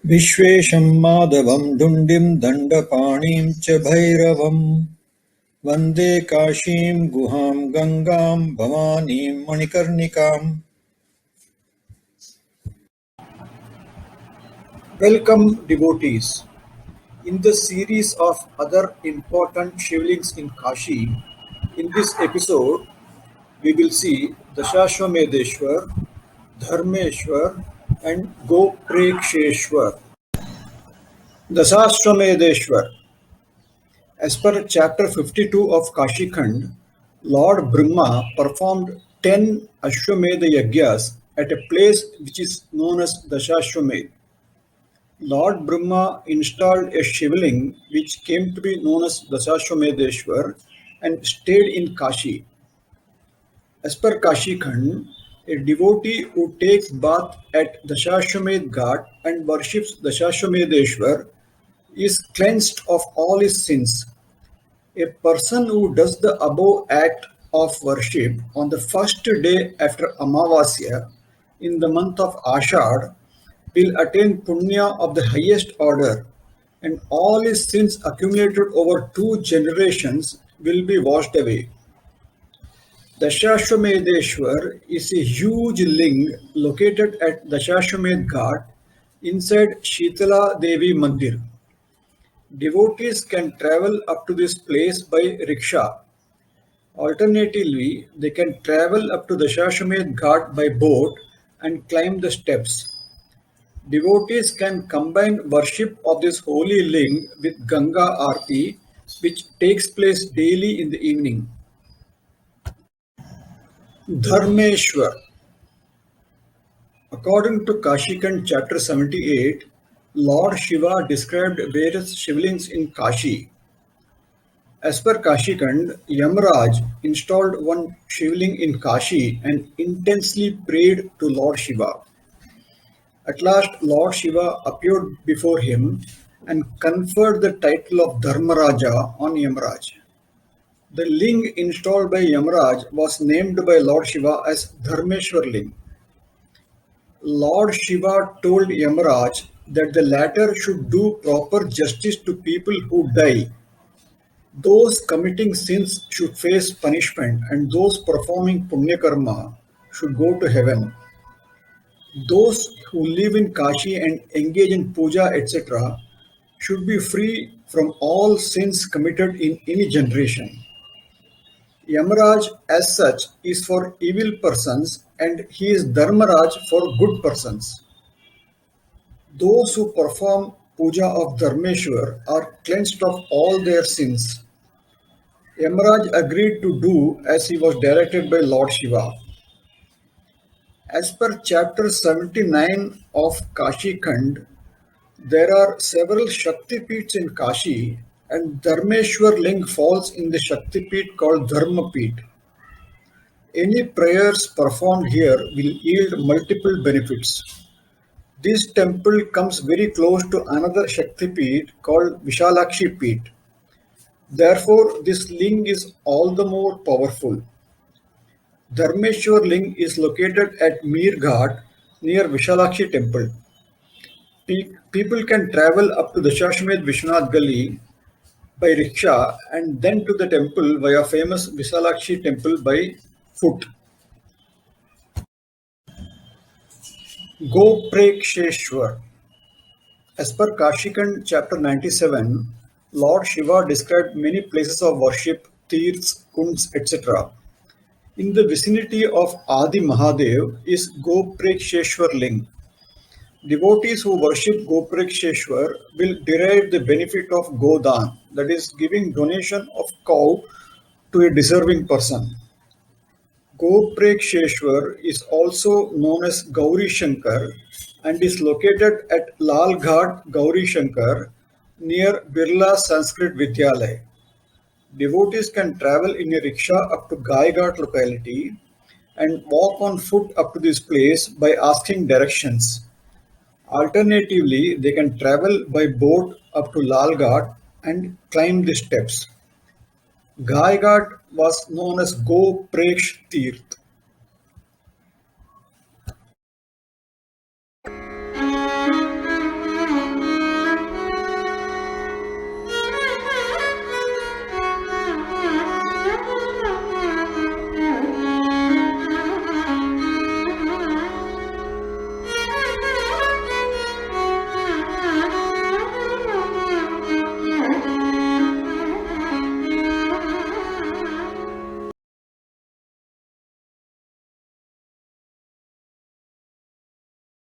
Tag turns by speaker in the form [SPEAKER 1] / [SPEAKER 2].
[SPEAKER 1] विश्वेशं माधवं धुण्डिं दण्डपाणिं च भैरवम् वन्दे काशीं गुहां गङ्गां भवानीं मणिकर्णिकाम्।
[SPEAKER 2] Welcome, devotees. In the series of other important shivlings in Kashi, in this episode, we will see Dashashwamedheshwar, Dharmeshwar, and Gopreksheshwar. Dashashwamedheshwar. As per chapter 52 of Kashi Khand, Lord Brahma performed 10 Ashwamedha Yagyas at a place which is known as Dashashwamedh. Lord Brahma installed a Shivling which came to be known as Dasashwamedheshwar and stayed in Kashi. As per Kashi Khand, a devotee who takes bath at Dashashwamedh Ghat and worships Dashashwamedheshwar is cleansed of all his sins. A person who does the above act of worship on the first day after Amavasya in the month of Ashad will attain punya of the highest order, and all his sins accumulated over 2 generations will be washed away. Dashashwamedheshwar is a huge ling located at Dashashwamedh Ghat inside Shitala Devi Mandir. Devotees can travel up to this place by rickshaw. Alternatively, they can travel up to Dashashwamedh Ghat by boat and climb the steps. Devotees can combine worship of this holy ling with Ganga Aarti, which takes place daily in the evening. Dharmeshwar. According to Kashikand chapter 78, Lord Shiva described various shivlings in Kashi. As per Kashikand, Yamraj installed one shivling in Kashi and intensely prayed to Lord Shiva. At last, Lord Shiva appeared before him and conferred the title of Dharmaraja on Yamraj. The ling installed by Yamraj was named by Lord Shiva as Dharmeshwar ling. Lord Shiva told Yamraj that the latter should do proper justice to people who die. Those committing sins should face punishment, and those performing punya karma should go to heaven. Those who live in Kashi and engage in puja, etc., should be free from all sins committed in any generation. Yamaraj, as such, is for evil persons, and he is Dharmaraj for good persons. Those who perform puja of Dharmeshwar are cleansed of all their sins. Yamaraj agreed to do as he was directed by Lord Shiva. As per chapter 79 of Kashi Khand, there are several Shakti Peeths in Kashi, and Dharmeshwar Ling falls in the Shakti Peeth called Dharma Peeth. Any prayers performed here will yield multiple benefits. This temple comes very close to another Shakti Peeth called Vishalakshi Peeth. Therefore, this ling is all the more powerful. Dharmeshwar ling is located at Mir Ghat near Vishalakshi temple. People can travel up to Dashashwamedh Vishwanath Gali by rickshaw and then to the temple via famous Visalakshi temple by foot. Gopreksheshwar. As per Kashikand chapter 97, Lord Shiva described many places of worship, tirths, kunds, etc. In the vicinity of Adi Mahadev is Gopreksheshwar ling. Devotees who worship Gopreksheshwar will derive the benefit of Godan, that is, giving donation of cow to a deserving person. Gopreksheshwar is also known as Gauri Shankar and is located at Lal Ghat Gauri Shankar near Birla Sanskrit Vidyalaya. Devotees can travel in a rickshaw up to Gai Ghat locality and walk on foot up to this place by asking directions. Alternatively, they can travel by boat up to Lal Ghat and climb the steps. Gai Ghat was known as Gopreksh Tirth.